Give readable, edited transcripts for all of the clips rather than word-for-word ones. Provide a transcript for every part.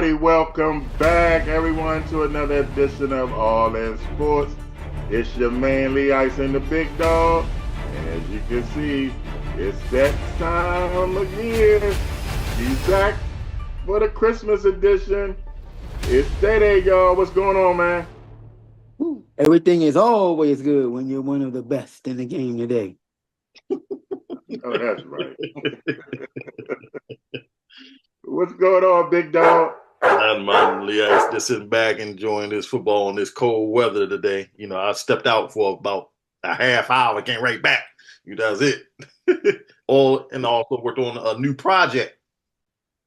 everybody. Welcome back, everyone, to another edition of All In Sports. It's your man, Lee Ice and the Big Dog. And as you can see, it's that time again. He's back for the Christmas edition. It's DayDay, y'all. What's going on, man? Everything is always good when you're one of the best in the game today. Oh, that's right. What's going on, Big Dog? Not much, Lee. Just sitting back enjoying this football in this cold weather today. You know, I stepped out for about a half hour, came right back. That's it. And also worked on a new project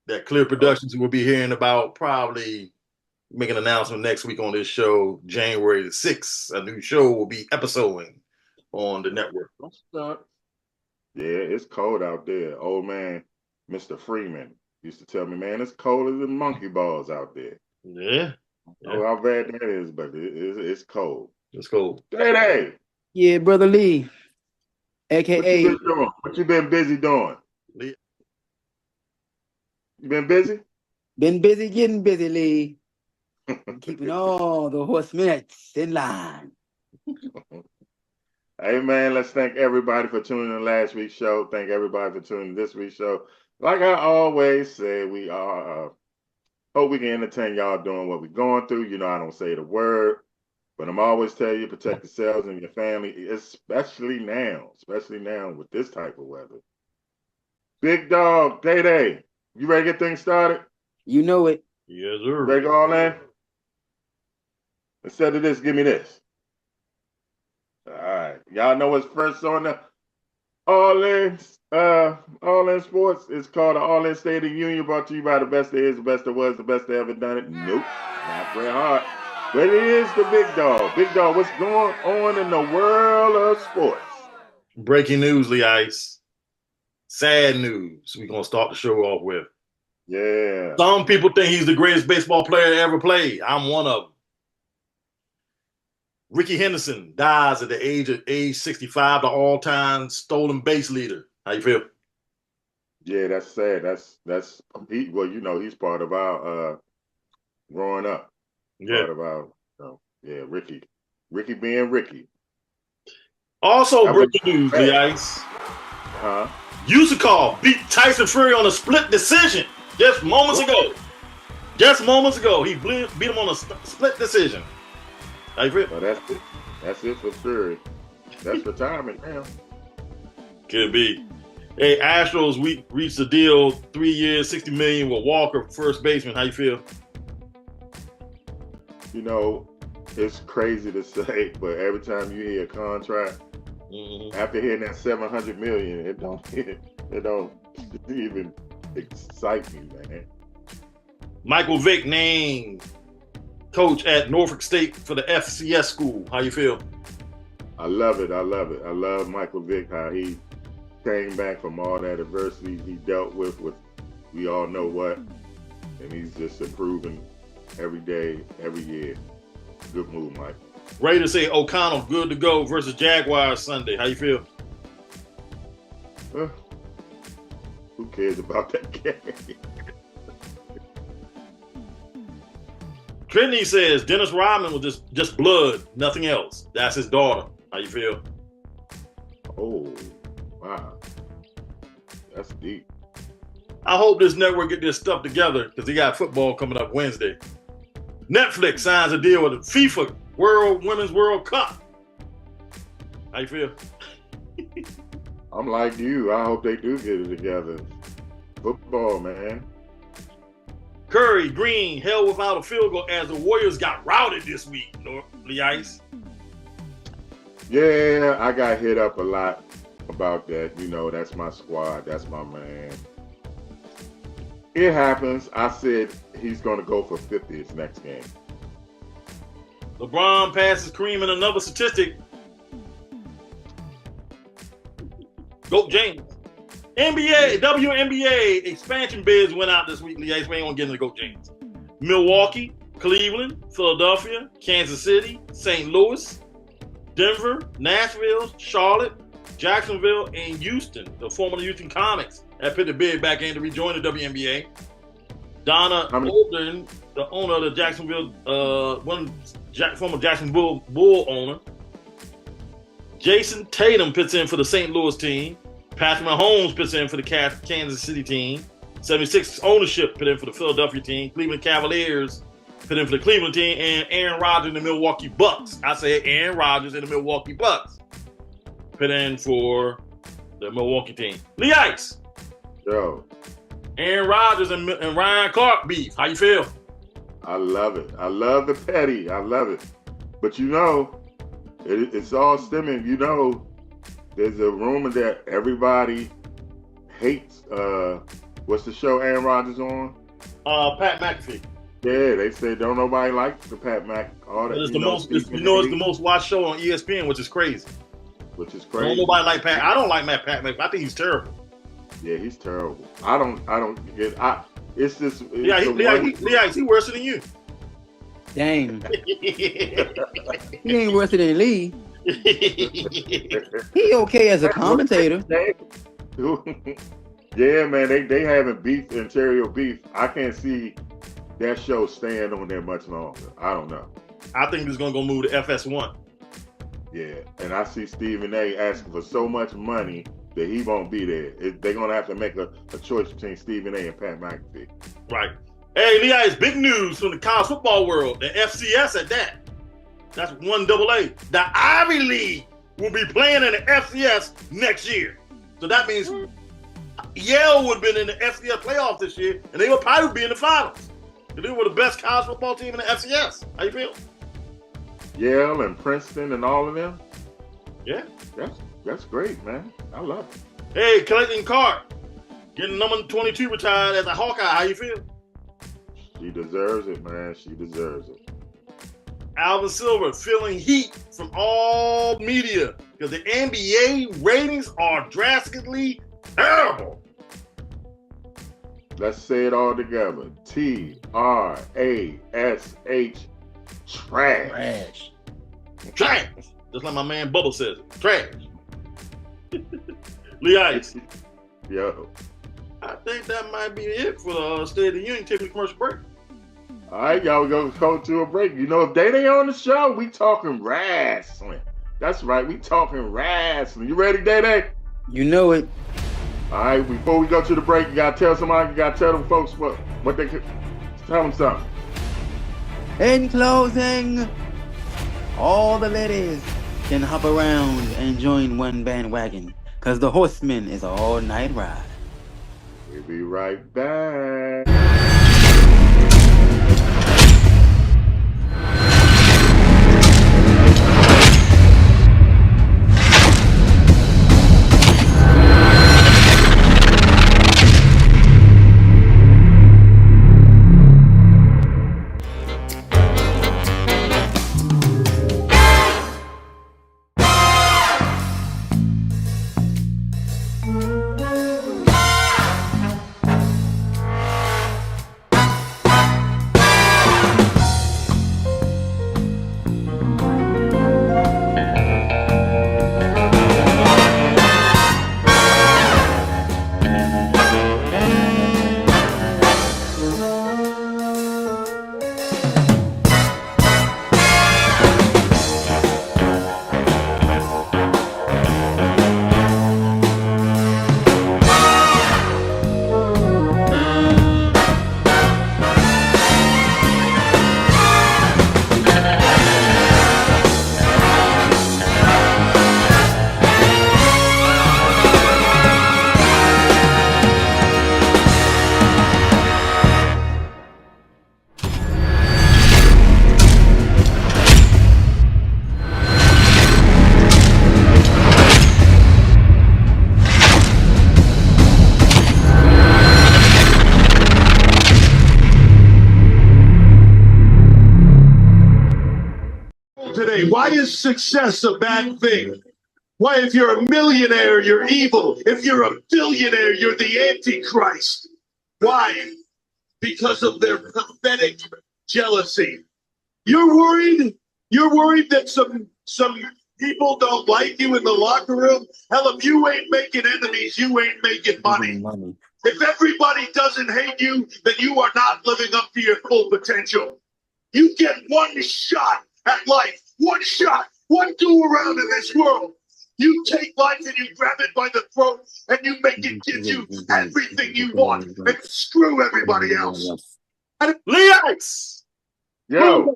that Clear Productions will be hearing about, probably make an announcement next week on this show, January the 6th. A new show will be episoding on the network. Yeah, it's cold out there. Old man, Mr. Freeman, used to tell me, man, it's colder than monkey balls out there. Yeah. I don't know how bad that is, but it's cold. It's cold. DayDay. Yeah, Brother Lee, a.k.a. What you been busy doing? Lee. You been busy? Been busy getting busy, Lee. Keeping all the horsemen's in line. Hey, man, let's thank everybody for tuning in last week's show. Thank everybody for tuning in this week's show. Like I always say, we are hope we can entertain y'all doing what we're going through. You know, I don't say the word, but I'm always telling you, protect yourselves and your family, especially now with this type of weather. Big Dog, DayDay, you ready to get things started? You know it. Yes, sir. Ready to go all in? Instead of this, give me this. All right. Y'all know what's first on the All In Sports. It's called the All In State of the Union, brought to you by the best there is, the best there was, the best that ever done it. Nope, not Bret Hart. But it is the Big Dog. Big Dog, what's going on in the world of sports? Breaking news, Lee Ice. Sad news. We're going to start the show off with. Yeah. Some people think he's the greatest baseball player to ever play. I'm one of them. Ricky Henderson dies at the age 65, the all-time stolen base leader. How you feel? Yeah, that's sad. That's he. Well, you know, he's part of our growing up. Yeah. Part of our, Ricky being Ricky. Also, breaking news, Lee Ice. Usyk beat Tyson Fury on a split decision just moments ago. He beat him on a split decision. How you feel? Well, that's it for Fury. That's retirement now. Could be. Hey, Astros, we reached a deal, 3 years, $60 million with Walker, first baseman. How you feel? You know, it's crazy to say, but every time you hear a contract, after hearing that $700 million, it don't even excite me, man. Michael Vick named coach at Norfolk State for the FCS school. How you feel? I love it. I love Michael Vick, how he came back from all that adversity he dealt with we all know what, and he's just improving every day, every year. Good move, Mike. Raiders say O'Connell good to go versus Jaguars Sunday. How you feel? Who cares about that game? Trinity says Dennis Rodman was just blood, nothing else. That's his daughter. How you feel? Oh, wow. That's deep. I hope this network get this stuff together because he got football coming up Wednesday. Netflix signs a deal with the FIFA Women's World Cup. How you feel? I'm like you. I hope they do get it together. Football, man. Curry, Green, held without a field goal as the Warriors got routed this week, Lee Ice. Yeah, I got hit up a lot about that. You know, that's my squad. That's my man. It happens. I said he's going to go for 50 his next game. LeBron passes Kareem in another statistic. Go James. WNBA expansion bids went out this week. Lee Ice, we ain't gonna get into Go James. Milwaukee, Cleveland, Philadelphia, Kansas City, St. Louis, Denver, Nashville, Charlotte, Jacksonville, and Houston. The former Houston Comets have put the bid back in to rejoin the WNBA. Donna I mean, Olden, the owner of the Jacksonville, former Jacksonville Bull owner. Jason Tatum pitches in for the St. Louis team. Patrick Mahomes pitches in for the Kansas City team. 76 ownership put in for the Philadelphia team. Cleveland Cavaliers put in for the Cleveland team. And Aaron Rodgers and the Milwaukee Bucks. I said Aaron Rodgers and the Milwaukee Bucks put in for the Milwaukee team. Lee Ice. yo, Aaron Rodgers and Ryan Clark beef. How you feel? I love it. I love the petty. I love it. But it's all stemming. There's a rumor that everybody hates. What's the show Aaron Rodgers on? Pat McAfee. Yeah, they say don't nobody like the Pat Mac. All that. It's the most watched show on ESPN, which is crazy. Which is Don't crazy. nobody like Pat. I don't like Pat McAfee. I think he's terrible. Yeah, he's terrible. I don't get. It's just. He worse than you. Dang. He ain't worse than Lee. He okay as a commentator. Yeah, man, they having beef, interior beef. I can't see that show staying on there much longer. I don't know. I think he's gonna go move to FS1. Yeah, and I see Stephen A. asking for so much money that he won't be there. They're gonna have to make a choice between Stephen A. and Pat McAfee. Right. Hey, Leah, it's big news from the college football world. The FCS at that. That's 1AA. The Ivy League will be playing in the FCS next year. So that means Yale would have been in the FCS playoffs this year, and they would probably be in the finals. They were the best college football team in the FCS. How you feel? Yale and Princeton and all of them. Yeah. That's great, man. I love it. Hey, Clayton Clark, getting number 22 retired as a Hawkeye. How you feel? She deserves it, man. She deserves it. Alvin Silver feeling heat from all media because the NBA ratings are drastically terrible. Let's say it all together. TRASH. Trash. Trash. Just like my man Bubba says it. Trash. Lee Ice. Yo. I think that might be it for the State of the Union. Take a commercial break. All right, y'all, we're going to go to a break. If DayDay on the show, we talking wrestling. That's right, we talking wrestling. You ready, DayDay? You know it. All right, before we go to the break, you got to tell somebody, you got to tell them folks what they can, tell them something. In closing, all the ladies can hop around and join one bandwagon because the Horseman is an all-night ride. We'll be right back. Today, why is success a bad thing? Why, if you're a millionaire, you're evil. If you're a billionaire, you're the Antichrist. Why? Because of their pathetic jealousy. You're worried? You're worried that some people don't like you in the locker room? Hell, if you ain't making enemies, you ain't making money. If everybody doesn't hate you, then you are not living up to your full potential. You get one shot at life, one shot, one go around in this world. You take life and you grab it by the throat and you make it give you everything you want and screw everybody else. Lex! Yo,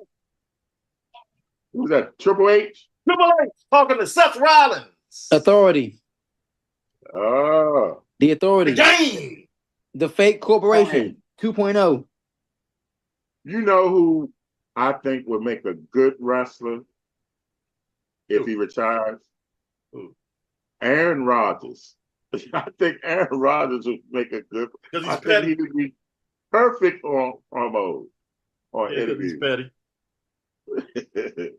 who's that? Triple H? Triple H talking to Seth Rollins. Authority. Oh. The Authority. The game. The Fake Corporation 2.0. You know who I think would make a good wrestler if he retires? Who? Aaron Rodgers. I think Aaron Rodgers would make a good. Because I he's think petty. he would be perfect on promos or Yeah, because he's interviews. petty.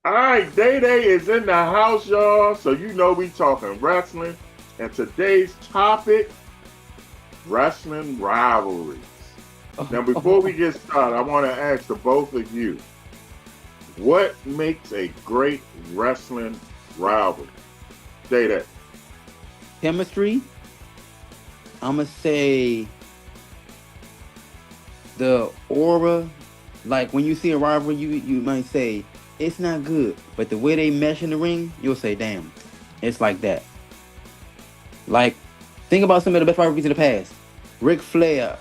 All right, DayDay is in the house, y'all. So you know we talking wrestling, and today's topic: wrestling rivalries. Now, before we get started, I want to ask the both of you, what makes a great wrestling rivalry? DayDay. Chemistry. I'm going to say the aura. Like when you see a rivalry, you might say, it's not good. But the way they mesh in the ring, you'll say, damn, it's like that. Like, think about some of the best rivalries in the past. Ric Flair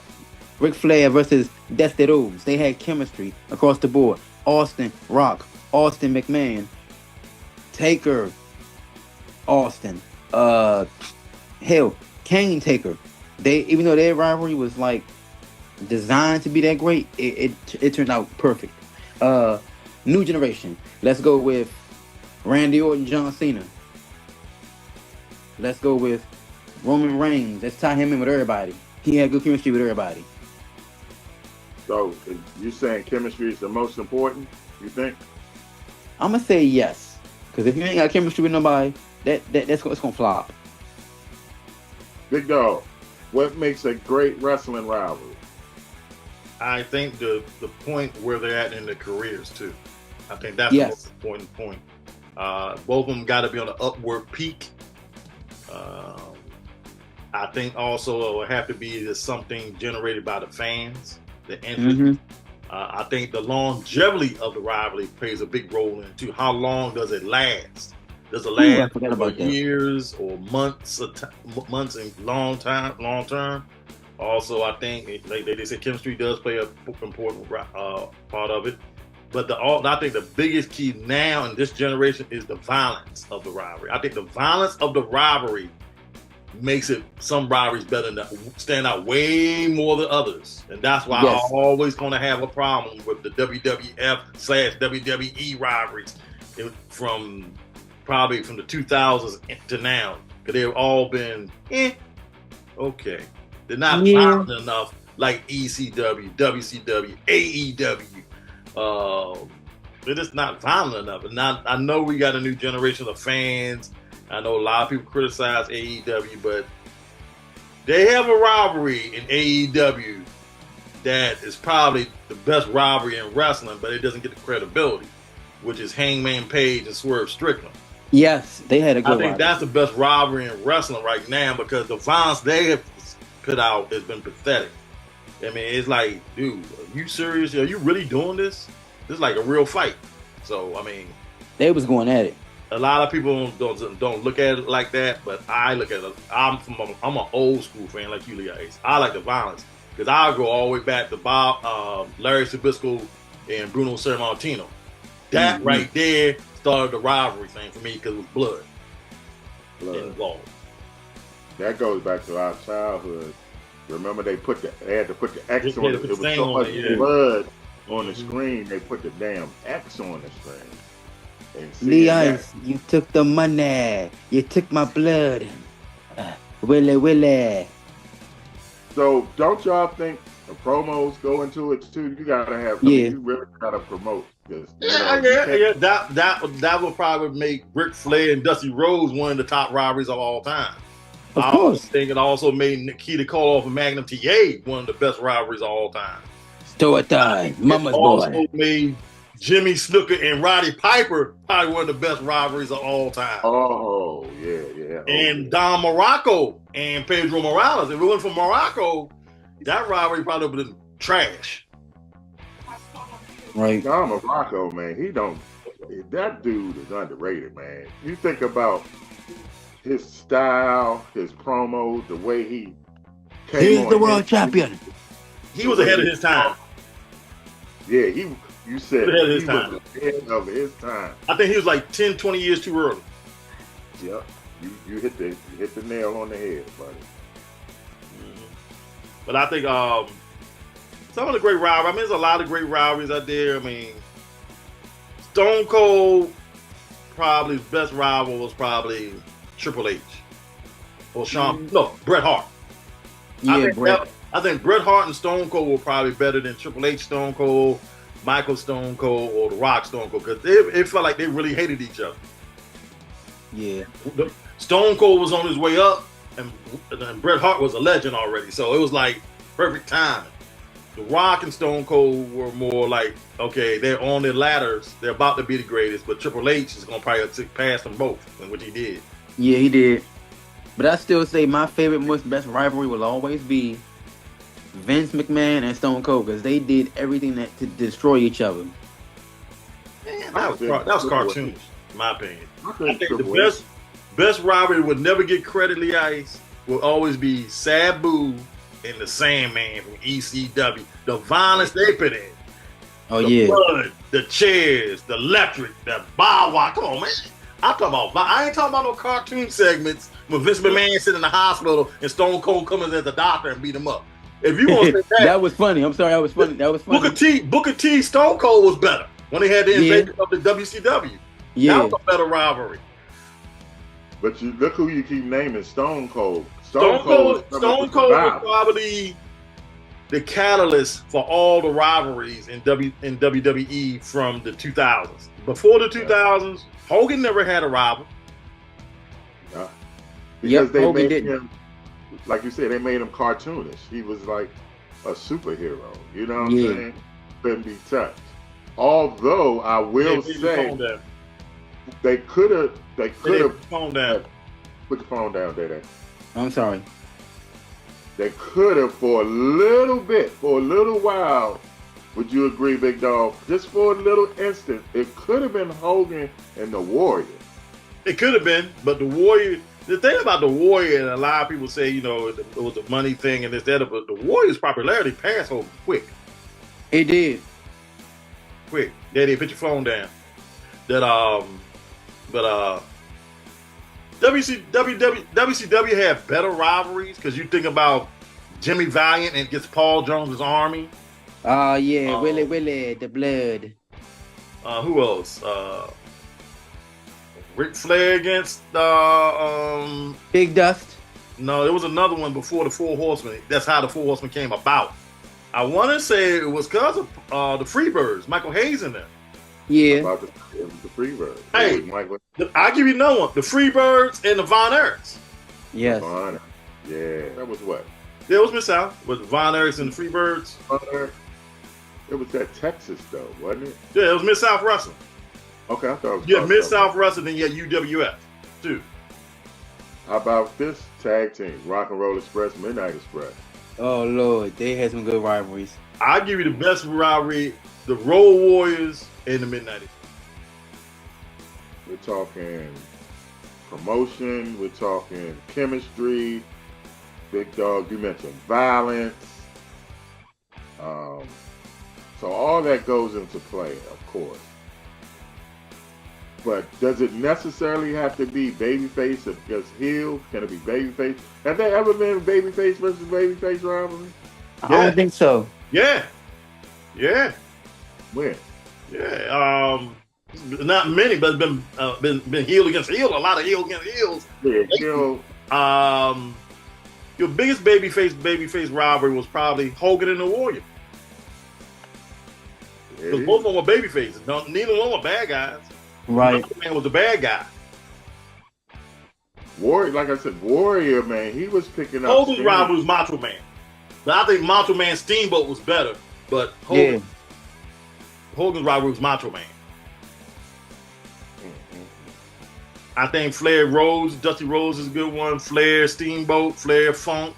versus Desteros. They had chemistry across the board. Austin, Rock, Austin McMahon, Taker, Austin, hell, Kane Taker. They, even though their rivalry was like designed to be that great, it turned out perfect. New generation. Let's go with Randy Orton, John Cena. Let's go with Roman Reigns. Let's tie him in with everybody. He had good chemistry with everybody. So you saying chemistry is the most important? You think? I'm gonna say yes, because if you ain't got chemistry with nobody, that's gonna flop. Big Dog, what makes a great wrestling rivalry? I think the point where they're at in their careers too. I think that's Yes. the most important point. Both of them got to be on an upward peak. I think also it will have to be just something generated by the fans, the interest. Mm-hmm. I think the longevity of the rivalry plays a big role in it too. How long does it last? Does it Ooh, I last forgot for about that. years or months? Months and long term. Also, I think like they say, chemistry does play an important part of it. But I think the biggest key now in this generation is the violence of the rivalry. I think the violence of the rivalry makes it some rivalries better than stand out way more than others, and that's why Yes. I'm always going to have a problem with the WWF/WWE rivalries from probably from the 2000s to now, because they've all been okay. They're not violent enough like ECW, WCW, AEW. They're just not violent enough. And I know we got a new generation of fans. I know a lot of people criticize AEW, but they have a rivalry in AEW that is probably the best rivalry in wrestling, but it doesn't get the credibility, which is Hangman Page and Swerve Strickland. Yes, they had a good I think rivalry. that's the best rivalry in wrestling right now, because the violence they have put out has been pathetic. I mean, it's like, dude, are you serious? Are you really doing this? This is like a real fight. So, I mean, They was going at it. a lot of people don't look at it like that, but I look at it. I'm an old school fan like you guys. I like the violence, because I'll go all the way back to Larry Sabisco and Bruno Sammartino. That right there started the rivalry thing for me, because it was blood involved. That goes back to our childhood. Remember, they had to put the X Yeah, on they it. put It was the so stain much on it, yeah. blood on the screen. They put the damn X on the screen. And seeing Lee that- Ice, you took the money. You took my blood. Willie. So don't y'all think the promos go into it too? You gotta have. Yeah. You really gotta promote this. Yeah. That would probably make Ric Flair and Dusty Rhodes one of the top rivalries of all time. Of I course. think it also made Nikita Koloff and Magnum TA one of the best rivalries of all time. Story time. Mama's It also boy. made Jimmy Snuka and Roddy Piper, probably one of the best rivalries of all time. Oh, yeah. And Don Morocco and Pedro Morales. If it wasn't for Morocco, that rivalry probably would have been trash. Right. Don Morocco, man, that dude is underrated, man. You think about his style, his promos, the way he came He's the world champion. He was ahead of his time. Yeah, you said ahead of he his time. was ahead of his time. I think he was like 10, 20 years too early. Yep. You hit the nail on the head, buddy. But I think some of the great rivalries, I mean, there's a lot of great rivalries out there. I mean, Stone Cold, probably his best rival was probably Triple H. Or Bret Hart. Yeah, Bret. I think Bret Hart and Stone Cold were probably better than Triple H Stone Cold, Michael Stone Cold, or The Rock Stone Cold, because it felt like they really hated each other. Yeah. Stone Cold was on his way up, and Bret Hart was a legend already, so it was like perfect timing. The Rock and Stone Cold were more like, okay, they're on their ladders, they're about to be the greatest, but Triple H is going to probably pass them both, which he did. Yeah, he did. But I still say my favorite, best rivalry will always be Vince McMahon and Stone Cold, because they did everything to destroy each other. Man, that was cartoonish, in my opinion. I think the best rivalry would never get credit, Lee Ice, will always be Sabu and the Sandman from ECW. The violence they put in. Oh, the blood, the chairs, the electric, the bow wow. Come on, man. I ain't talking about no cartoon segments when Vince McMahon sitting in the hospital and Stone Cold comes as a doctor and beat him up. If you want to say that, that was funny. I'm sorry, that was funny. Booker T, Stone Cold was better when they had the invasion of the WCW. Yeah, that was a better rivalry. But you look who you keep naming, Stone Cold. Stone Cold was probably the catalyst for all the rivalries in WWE from the 2000s. Before the 2000s, Hogan never had a rival. Because they made him, like you said, they made him cartoonish. He was like a superhero. You know what I'm saying? Couldn't be touched. Although I will say they could have. Put the phone down, DayDay. I'm sorry. They could have for a little while. Would you agree, Big Dog? Just for a little instant, it could have been Hogan and the Warrior. It could have been, but the Warrior. The thing about the Warrior, and a lot of people say, it was a money thing and this, that, but the Warrior's popularity passed Hogan quick. It did. Quick. DayDay, put your phone down. WCW had better rivalries because you think about Jimmy Valiant against Paul Jones's Army. Willie, the blood. Who else? Ric Flair against Big Dust. No, there was another one before the Four Horsemen. That's how the Four Horsemen came about. I want to say it was because of the Freebirds, Michael Hayes in there. Yeah. About the Freebirds. Hey, I'll give you another one. The Freebirds and the Von Erichs. Yes. Yeah. That was what? Yeah, it was Mid-South with the Von Erichs and the Freebirds. It was that Texas, though, wasn't it? Yeah, it was Mid-South Wrestling. Okay, I thought it was. Yeah, Mid-South Wrestling, and yeah, UWF, too. How about this tag team? Rock and Roll Express, Midnight Express. Oh, Lord. They had some good rivalries. I'll give you the best rivalry, the Road Warriors and the Midnight Express. We're talking promotion. We're talking chemistry. Big Dog, you mentioned violence. So all that goes into play, of course. But does it necessarily have to be babyface against heel? Can it be babyface? Have there ever been babyface versus babyface rivalry? I don't think so. Yeah. When? Yeah. Not many, but it's been heel against heel. A lot of heel against heels. Yeah, heel. Your biggest babyface rivalry was probably Hogan and the Warrior. Because both of them were babyfaces. Neither of them were bad guys. Right. Macho Man was the bad guy. Warrior, like I said, Warrior, man, he was picking up. Hogan's rival was Macho Man. But I think Macho Man Steamboat was better. But Hogan. Hogan's rivalry was Macho Man. Mm-hmm. I think Flair Rose, Dusty Rose is a good one. Flair Steamboat, Flair Funk,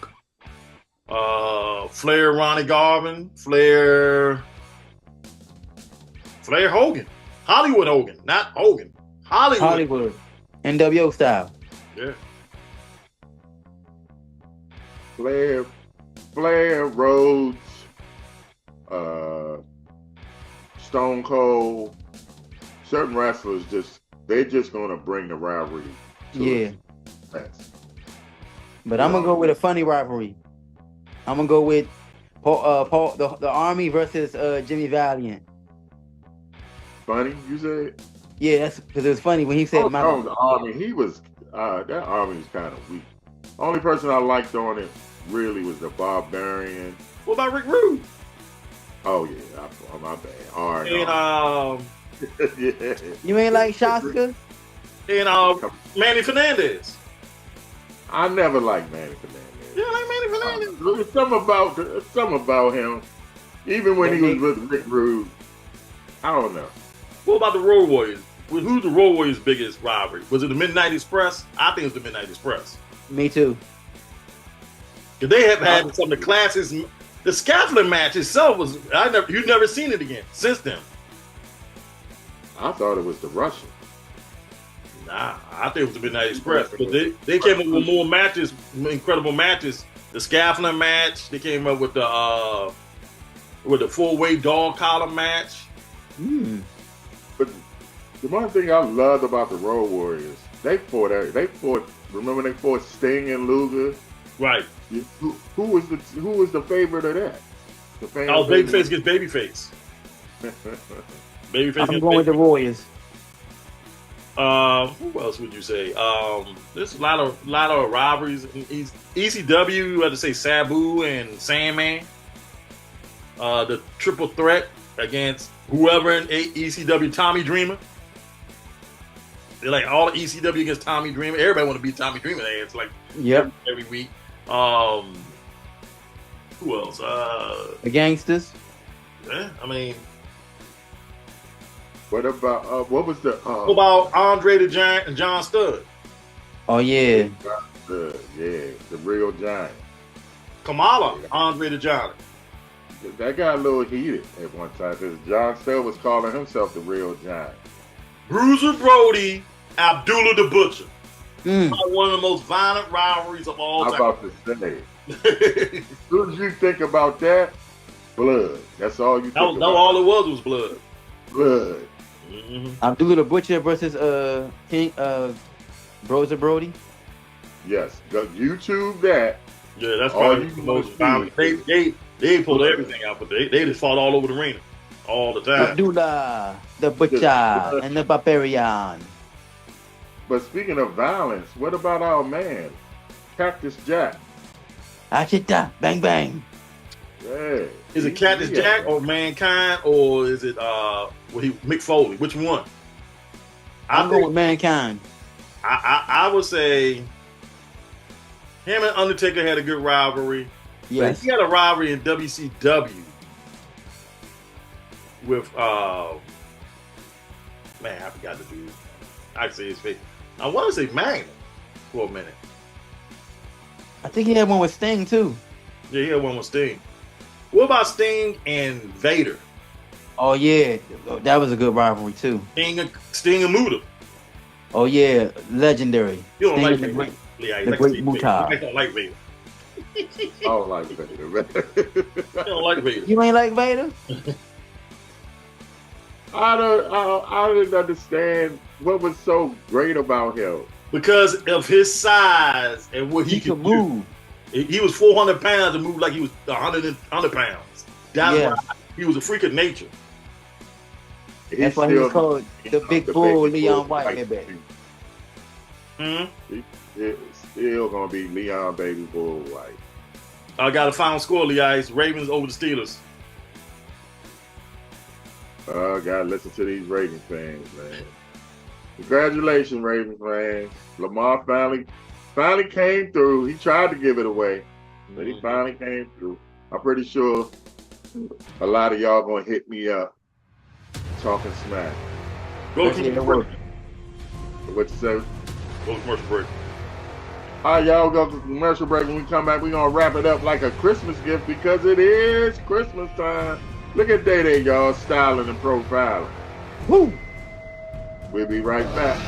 Flair Ronnie Garvin, Flair Hogan, Hollywood Hogan, not Hogan, Hollywood. NWO style. Yeah. Flair, Rhodes, Stone Cold, certain wrestlers they're just gonna bring the rivalry. Yeah. But I'm gonna go with a funny rivalry. I'm gonna go with Paul the Army versus Jimmy Valiant. Funny, you said? Yeah, that's because it was funny when he said the Army. He was that Army was kind of weak. Only person I liked on it really was the Barbarian. What about Rick Rude? Oh yeah, my bad. And yeah. You ain't like Shaska? And Manny Fernandez. I never liked Manny Fernandez. Yeah, like Manny Fernandez. There's something about him. Even when he was with Rick Rude, I don't know. What about the Road Warriors? Who's the Road Warriors' biggest rivalry? Was it the Midnight Express? I think it was the Midnight Express. Me too. Because they have had some of the classics. The scaffolding match itself was you've never seen it again since then. I thought it was the Russian. Nah, I think it was the Midnight Express. But they came up with more matches, incredible matches. The scaffolding match. They came up with the 4-way dog collar match. But the one thing I loved about the Road Warriors, they fought. Remember they fought Sting and Luger. Right. Who was the favorite of that? Babyface against Babyface. Babyface. I'm going with the Warriors. Who else would you say? There's a lot of rivalries. ECW, you had to say Sabu and Sandman. The triple threat against whoever in ECW, Tommy Dreamer. They're like all the ECW against Tommy Dreamer. Everybody want to beat Tommy Dreamer. It's like every week. Who else? The Gangsters. Yeah, I mean. What about what was the? What about Andre the Giant and John Studd? Oh yeah. The real giant. Kamala, Andre the Giant. That got a little heated at one time because John Studd was calling himself the real giant. Bruiser Brody, Abdullah the Butcher. One of the most violent rivalries of all time. I'm about to say. As soon as you think about that, blood. That's all you think about. All it was blood. Blood. Mm-hmm. Abdullah the Butcher versus King Bruiser Brody. Yes, go YouTube that. Yeah, that's probably the most violent. They pulled everything out, but they just fought all over the arena all the time. Abdullah the Butcher and the Barbarian. But speaking of violence, what about our man, Cactus Jack? Achita, bang bang. Yeah. Is it Cactus Jack or Mankind or is it Mick Foley? Which one? I'm going with Mankind. I would say him and Undertaker had a good rivalry. Yes. He had a rivalry in WCW with man, I forgot the dude. I can say his face. I want to say Magnum for a minute. I think he had one with Sting too. Yeah, he had one with Sting. What about Sting and Vader? Oh yeah, that was a good rivalry too. Sting and Muta. Oh yeah, legendary. You don't Sting like Vader. The Great Muta. You don't like Vader. I don't like Vader. You don't like Vader. You ain't like Vader? I didn't understand what was so great about him. Because of his size and what he could move. He was 400 pounds and moved like he was 100 pounds. That's why he was a freak of nature. That's why he was called the Big Bull Leon White, baby. It's still gonna be Leon Baby Bull White. I got a final score, Leon. Ravens over the Steelers. Gotta listen to these Ravens fans, man. Congratulations, Ravens fans. Lamar finally came through. He tried to give it away, but he finally came through. I'm pretty sure a lot of y'all gonna hit me up talking smack. Go Let's to hear commercial break. what you say. Go to commercial break. All right, y'all go to commercial break. When we come back, we're going to wrap it up like a Christmas gift because it is Christmas time. Look at DayDay, y'all, styling and profiling. Woo! We'll be right back.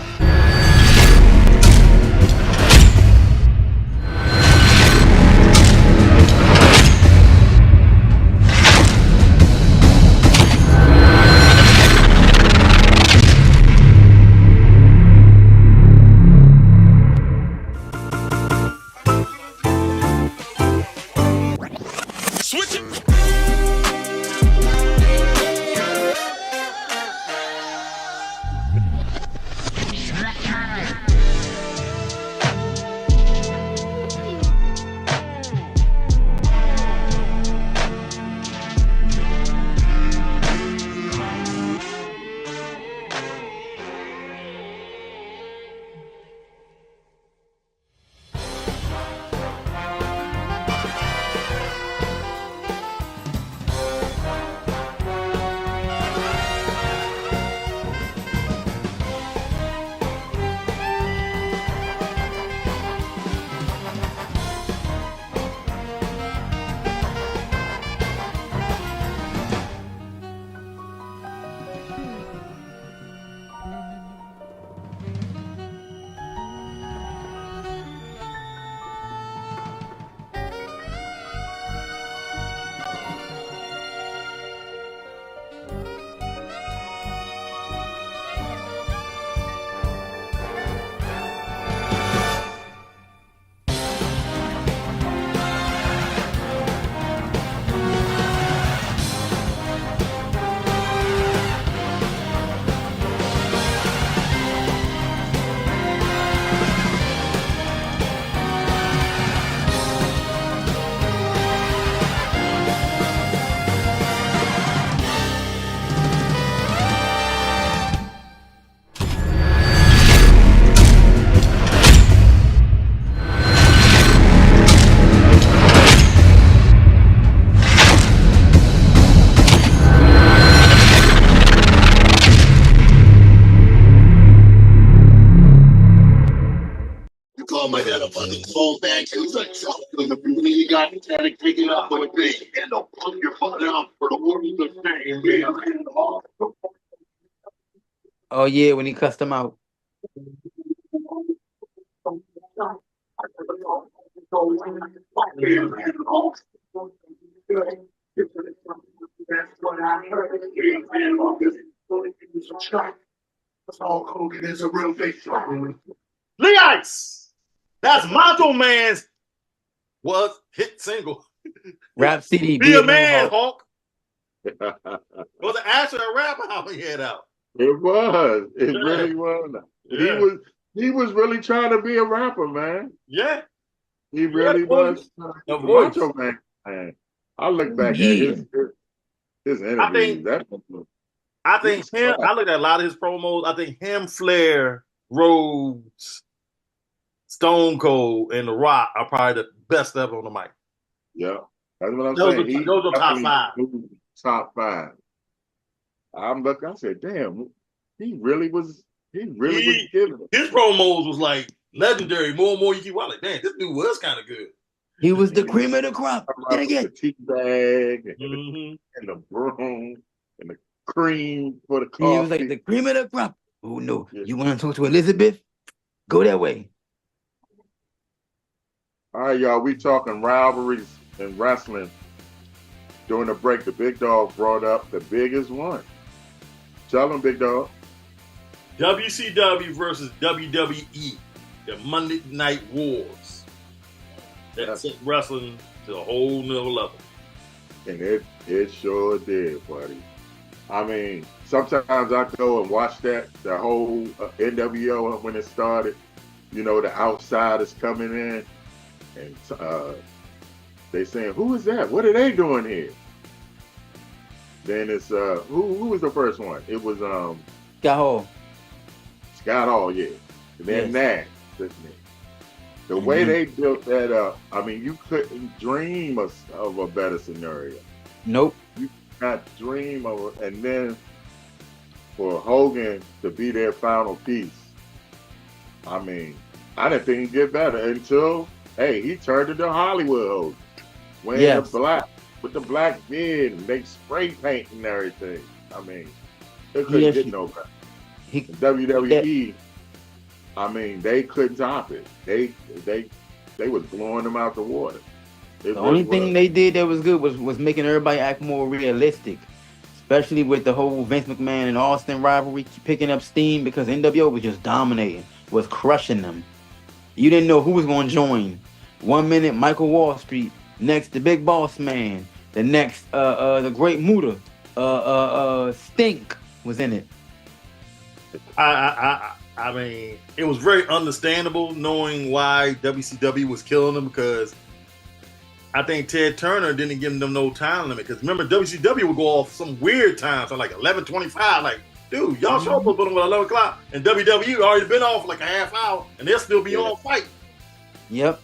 Call my head up on the phone back. Who's like, you got to pick it up with me. And I'll put your butt out for the world to Oh yeah, when he cussed them out. Hogan is a real big Lee Ice. That's Macho Man's hit single. Rap CD, Be a man, Hawk. It Was it actually a rapper? How he had out? was. It Yeah. really was. Yeah. He was really trying to be a rapper, man. Yeah. He really was. The voice. Macho Man. I look back at Yeah. his interviews. I think him. I looked at a lot of his promos. I think him, Flair, Rhodes, Stone Cold, and The Rock are probably the best ever on the mic. Yeah, that's what I'm Those saying. are top five. Top five. I'm looking. I said, damn, he really was. He really was giving it. His promos was like legendary. More and more you keep watching. Like, damn, this dude was kind of good. He was the cream of the crop. Did The again. tea bag and the broom and the cream for the coffee. He was like the cream of the crop. Oh no, Yeah. you want to talk to Elizabeth? Go that way. All right, y'all. We talking rivalries in wrestling. During the break, the Big Dog brought up the biggest one. Tell him, Big Dog. WCW versus WWE, the Monday Night Wars. That took wrestling to a whole nother level. And it sure did, buddy. I mean, sometimes I go and watch the whole NWO when it started. You know, the outsiders coming in, and they saying, "Who is that? What are they doing here?" Then it's who was the first one? It was Scott Hall. Scott Hall, yeah. And then Nash, isn't it? The way they built that up, I mean, you couldn't dream of a better scenario. Nope. You could not dream of it. And then for Hogan to be their final piece, I mean, I didn't think he'd get better until, hey, he turned into Hollywood Hogan, wearing the Yes. black with the black beard and they spray paint and everything. I mean, it He couldn't get actually no better. he WWE, I mean, they couldn't top it. They was blowing them out the water. It the only really thing was. they did that was good was making everybody act more realistic, especially with the whole Vince McMahon and Austin rivalry picking up steam because NWO was just dominating, was crushing them. You didn't know who was going to join. 1 minute Michael Wall Street, next the Big Boss Man, the next the Great Muta, Stink was in it. I mean, it was very understandable knowing why WCW was killing them because I think Ted Turner didn't give them no time limit. Because remember, WCW would go off some weird times, so like 11:25. Like, dude, y'all show up at 11 o'clock, and WWE already been off like a half hour, and they'll still be on fight. Yep.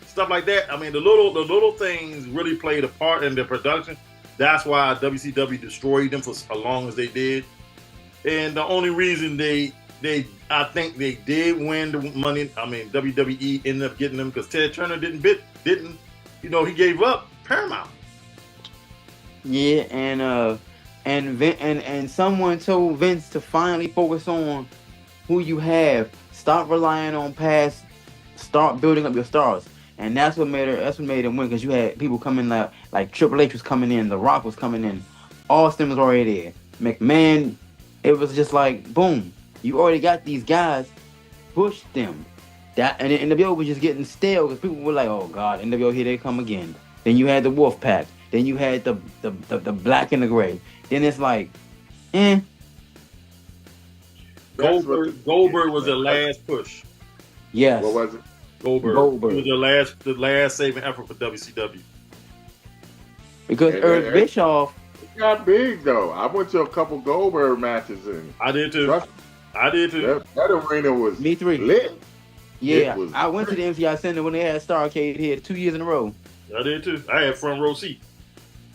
Stuff like that. I mean, the little things really played a part in the production. That's why WCW destroyed them for as long as they did. And the only reason I think they did win the money. I mean, WWE ended up getting them because Ted Turner didn't, he gave up Paramount. Yeah, and someone told Vince to finally focus on who you have. Stop relying on past. Start building up your stars, and that's what made him win because you had people coming like Triple H was coming in, The Rock was coming in, Austin was already there, McMahon. It was just like boom, you already got these guys, push them. That and the NWO was just getting stale because people were like, oh God, NWO here they come again. Then you had the Wolf Pack. Then you had the Black and the Gray. Then it's like, Goldberg was the last push. Yes. What was it? Goldberg. He was the last saving effort for WCW. Because Eric Bischoff got big though. I went to a couple Goldberg matches and I did too. That arena was Me three. lit. Yeah, I went to the MCI Center when they had Starrcade here 2 years in a row. I did too. I had front row seat.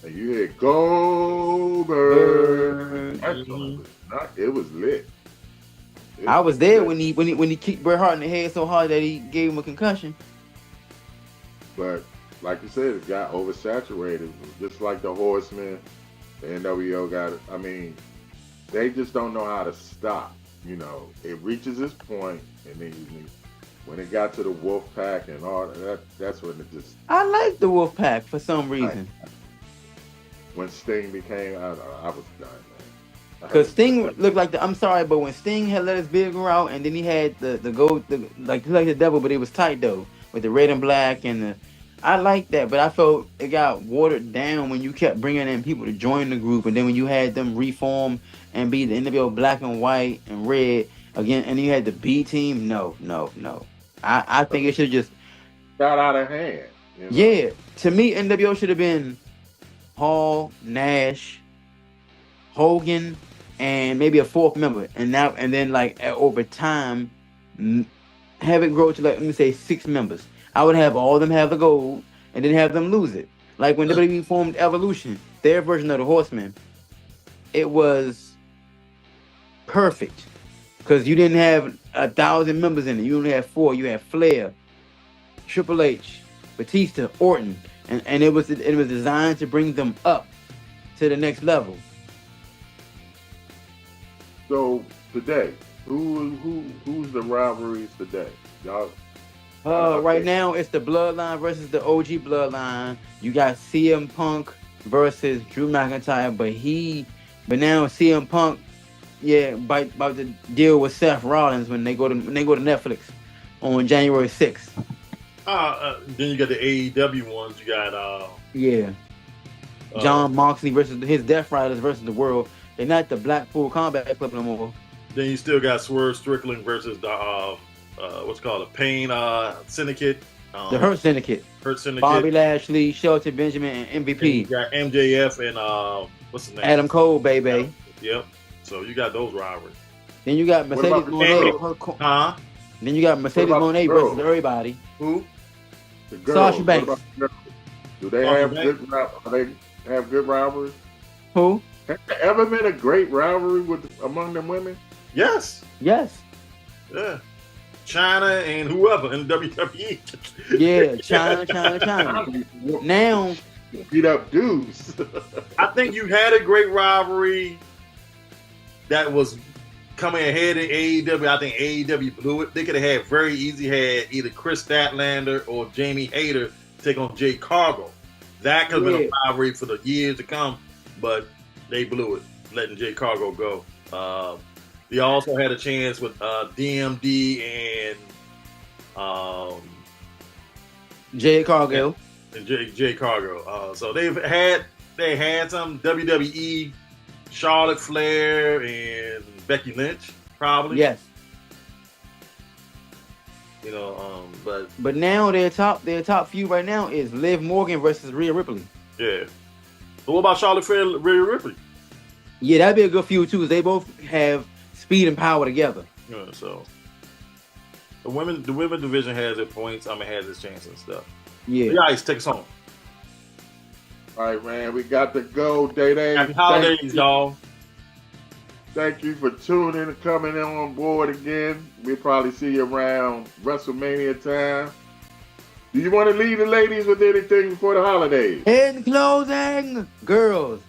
And you had Goldberg. It was lit. I was there when he kicked Bret Hart in the head so hard that he gave him a concussion. But like you said, it got oversaturated. Just like the Horsemen, the NWO got it. I mean, they just don't know how to stop. You know, it reaches this point, and then when it got to the Wolf Pack and all that's when it just. I like the Wolf Pack for some reason. When Sting became, I was done, man. Because Sting looked like I'm sorry, but when Sting had let his beard grow out, and then he had the gold, like the devil, but it was tight though with the red and black and I like that, but I felt it got watered down when you kept bringing in people to join the group, and then when you had them reform and be the NWO black and white and red again, and you had the B team. No. I think it should just got out of hand. You know? Yeah, to me, NWO should have been Hall, Nash, Hogan, and maybe a fourth member, and then over time, have it grow to let me say 6 members. I would have all of them have the gold, and then have them lose it. Like when WWE formed Evolution, their version of the Horsemen, it was perfect because you didn't have 1,000 members in it. You only had 4. You had Flair, Triple H, Batista, Orton, and it was designed to bring them up to the next level. So today, who's the rivalries today? Y'all. Right now it's the Bloodline versus the OG Bloodline. You got CM Punk versus Drew McIntyre, but now CM Punk, about to deal with Seth Rollins when they go to Netflix on January 6th. Then you got the AEW ones. You got John Moxley versus his Death Riders versus the World. They're not the Blackpool Combat Club no more. Then you still got Swerve Strickland versus the what's called a Pain Syndicate. The Hurt Syndicate. Bobby Lashley, Shelton Benjamin, and MVP. And you got MJF and what's his name? Adam Cole, baby. Yep. So you got those rivalries. Then you got Mercedes Moné. Then you got Mercedes Moné versus everybody. Who? The girls. Sasha Banks. Do they have good rivalries? Who? Has there ever been a great rivalry among them women? Yes. Yes. Yeah. China and whoever in WWE. Yeah, China. Now, Beat up dudes. I think you had a great rivalry that was coming ahead in AEW. I think AEW blew it. They could have had very easy had either Chris Statlander or Jamie Hayter take on Jay Cargo. That could have been a rivalry for the years to come, but they blew it, letting Jay Cargo go. They also had a chance with DMD and Jay Cargill. And Jay Cargo. So they had some WWE, Charlotte Flair and Becky Lynch, probably. Yes. You know, but now their top feud right now is Liv Morgan versus Rhea Ripley. Yeah. But what about Charlotte Flair and Rhea Ripley? Yeah, that'd be a good feud too. They both have speed and power together. Yeah, so the women division has its points. Has its chance and stuff. Yeah. Guys, take us home. All right, man. We got to go. DayDay. Happy holidays, y'all. Thank you for tuning and coming in on board again. We'll probably see you around WrestleMania time. Do you want to leave the ladies with anything before the holidays? In closing, girls,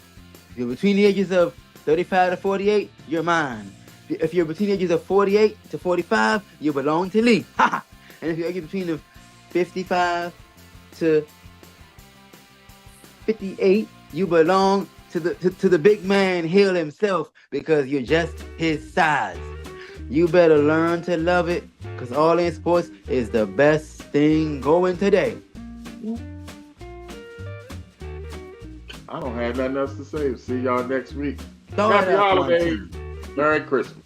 if you're between the ages of 35 to 48, you're mine. If you're between the ages of 48 to 45, you belong to Lee. And if you're between the 55 to 58, you belong to the big man Hill himself, because you're just his size. You better learn to love it, because All In Sports is the best thing going today. I don't have nothing else to say. See y'all next week. Throw it Happy up one holidays. time. Merry Christmas.